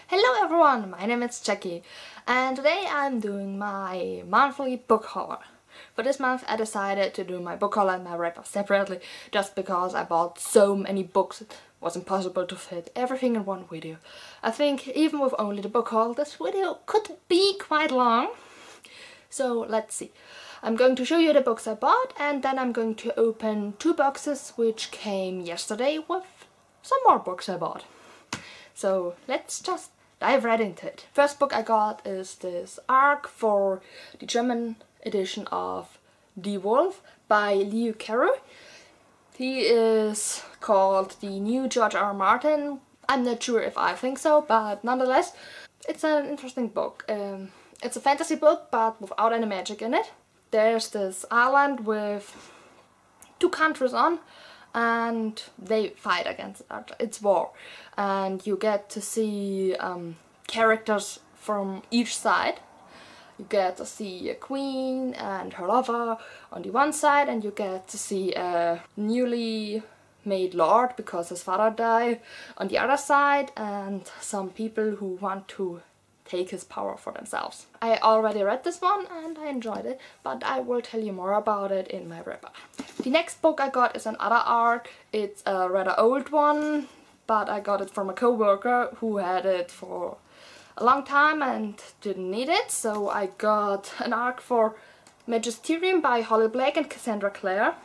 Hello everyone, my name is Jackie and today I'm doing my monthly book haul. For this month I decided to do my book haul and my wrap-up separately just because I bought so many books it was impossible to fit everything in one video. I think even with only the book haul this video could be quite long. So let's see. I'm going to show you the books I bought and then I'm going to open two boxes which came yesterday with some more books I bought. So let's just dive right into it. First book I got is this ARC for the German edition of Die Wolf by Leo Caro. He is called the new George R. R. Martin. I'm not sure if I think so, but nonetheless, it's an interesting book. It's a fantasy book, but without any magic in it. There's this island with two countries on, and they fight against each other. It's war, and you get to see characters from each side. You get to see a queen and her lover on the one side, and you get to see a newly made lord because his father died on the other side, and some people who want to take his power for themselves. I already read this one and I enjoyed it, but I will tell you more about it in my wrap-up. The next book I got is another ARC. It's a rather old one, but I got it from a co-worker who had it for a long time and didn't need it, so I got an ARC for Magisterium by Holly Blake and Cassandra Clare.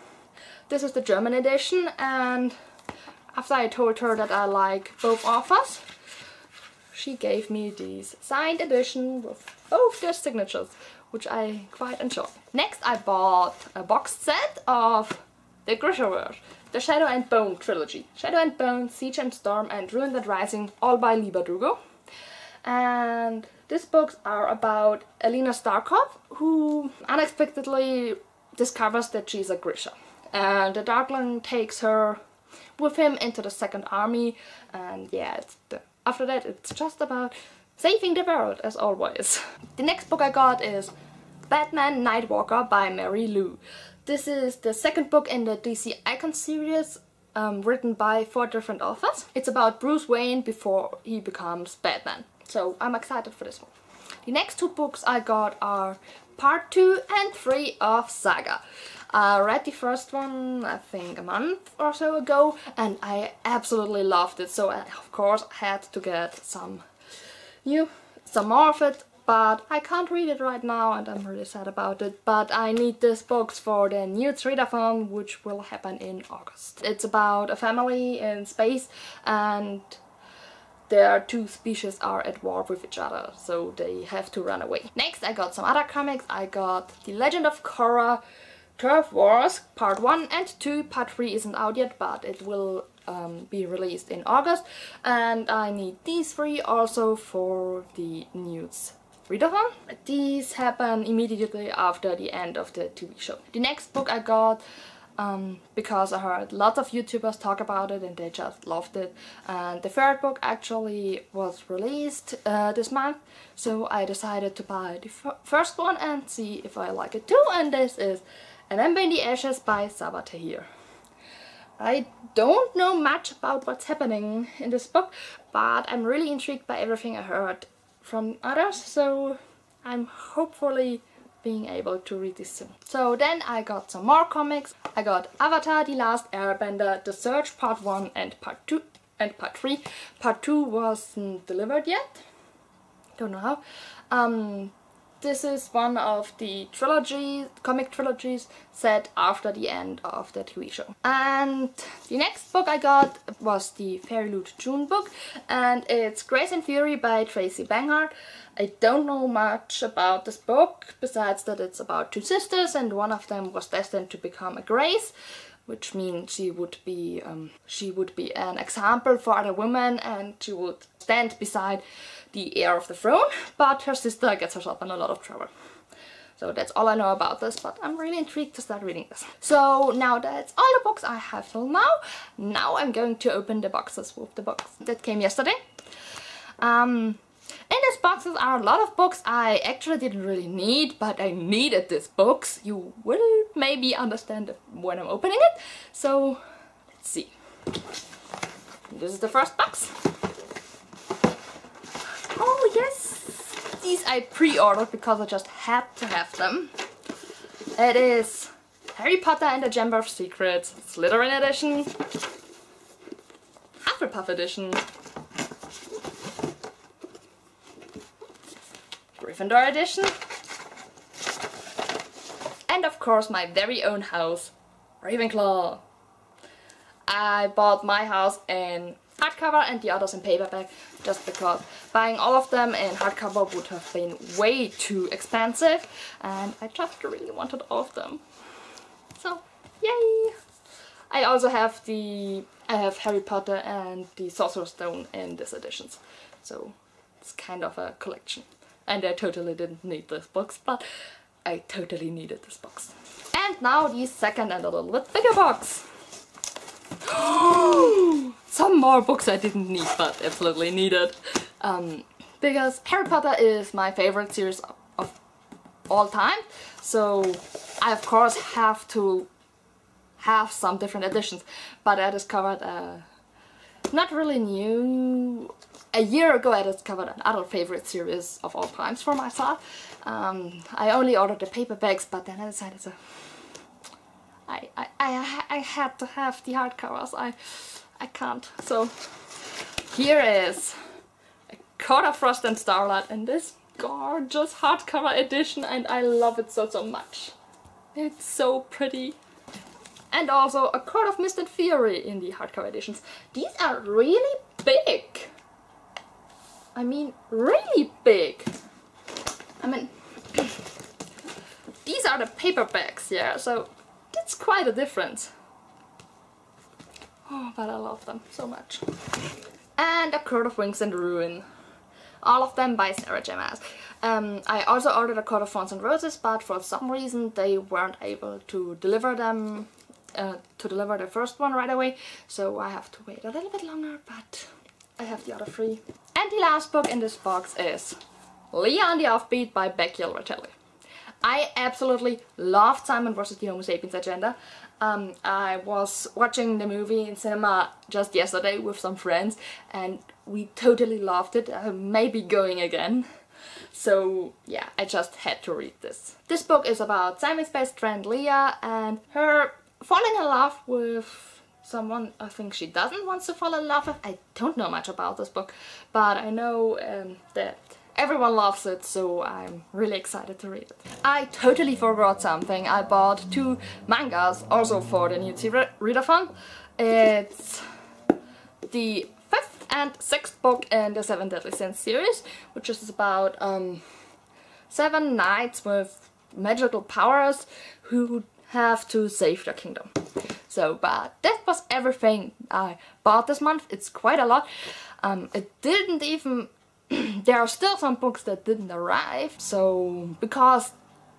This is the German edition, and after I told her that I like both authors, she gave me this signed edition with both their signatures, which I quite enjoy. Next I bought a box set of the Grishaverse, the Shadow and Bone trilogy. Shadow and Bone, Siege and Storm and Ruin that Rising, all by Leigh Bardugo. And these books are about Alina Starkov, who unexpectedly discovers that she's a Grisha. And the Darkling takes her with him into the Second Army, and yeah, after that it's just about saving the world as always. The next book I got is Batman Nightwalker by Mary Lou. This is the second book in the DC Icon series, written by 4 different authors. It's about Bruce Wayne before he becomes Batman. So I'm excited for this one. The next 2 books I got are part 2 and 3 of Saga. I read the first one I think a month or so ago and I absolutely loved it, so I of course had to get some more of it, but I can't read it right now and I'm really sad about it. But I need these books for the new readathon which will happen in August. It's about a family in space and their 2 species are at war with each other, so they have to run away. Next I got some other comics. I got The Legend of Korra Turf Wars Part 1 and 2. Part 3 isn't out yet, but it will be released in August. And I need these 3 also for the Nudes readathon. These happen immediately after the end of the TV show. The next book I got because I heard lots of YouTubers talk about it and they just loved it. And the third book actually was released this month, so I decided to buy the first one and see if I like it too. And this is An Ember in the Ashes by Sabaa Tahir. I don't know much about what's happening in this book, but I'm really intrigued by everything I heard from others, so I'm hopefully being able to read this soon. So then I got some more comics. I got Avatar: The Last Airbender, The Search Part 1 and Part 2 and Part 3. Part 2 wasn't delivered yet. Don't know how. This is one of the comic trilogies set after the end of the TV show. And the next book I got was the FairyLoot June book, and it's Grace and Fury by Tracy Banghart. I don't know much about this book, besides that it's about 2 sisters and one of them was destined to become a Grace, which means she would be an example for other women and she would stand beside the heir of the throne, but her sister gets herself in a lot of trouble. So that's all I know about this, but I'm really intrigued to start reading this. So now that's all the books I have till now. Now I'm going to open the boxes with the books that came yesterday. In these boxes are a lot of books I actually didn't really need, but I needed these books. You will maybe understand when I'm opening it. So let's see. This is the first box. these I pre-ordered because I just had to have them. It is Harry Potter and the Chamber of Secrets, Slytherin edition, Hufflepuff edition, Gryffindor edition, and of course my very own house, Ravenclaw. I bought my house in hardcover and the others in paperback just because buying all of them in hardcover would have been way too expensive, and I just really wanted all of them. So, yay! I also have Harry Potter and the Sorcerer's Stone in these editions, so it's kind of a collection. And I totally didn't need this box, but I totally needed this box. And now the second and a little bit bigger box. Some more books I didn't need, but absolutely needed. Because Harry Potter is my favorite series of all time, so I of course have to have some different editions. But I discovered not really new. A year ago I discovered another favorite series of all times for myself. I only ordered the paperbacks, but then I decided to I had to have the hardcovers. I can't. So here is A Court of Frost and Starlight in this gorgeous hardcover edition, and I love it so much. It's so pretty. And also A Court of Mist and Fury in the hardcover editions. These are really big. I mean, really big. I mean, these are the paperbacks, yeah, so that's quite a difference. Oh, but I love them so much. And A Court of Wings and Ruin. All of them by Sarah J. Maas. I also ordered A Court of Thorns and Roses, but for some reason they weren't able to deliver them, the first one right away, so I have to wait a little bit longer, but I have the other three. And the last book in this box is Leah and the Offbeat by Becky Albertelli. I absolutely loved Simon vs. the Homo Sapiens Agenda. I was watching the movie in cinema just yesterday with some friends and we totally loved it. Maybe going again. So yeah, I just had to read this. This book is about Simon's best friend Leah and her falling in love with someone I think she doesn't want to fall in love with. I don't know much about this book, but I know that everyone loves it, so I'm really excited to read it. I totally forgot something. I bought 2 mangas also for the New Tea Readathon. It's the 5th and 6th book in the Seven Deadly Sins series, which is about 7 knights with magical powers who have to save their kingdom. So, but that was everything I bought this month. It's quite a lot. It didn't even... there are still some books that didn't arrive, so because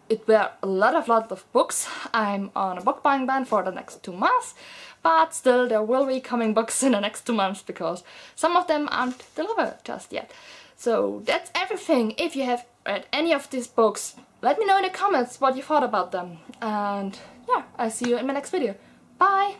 it were a lot of books, I'm on a book buying ban for the next 2 months, but still there will be coming books in the next 2 months because some of them aren't delivered just yet. So that's everything. If you have read any of these books, let me know in the comments what you thought about them. And yeah, I'll see you in my next video. Bye!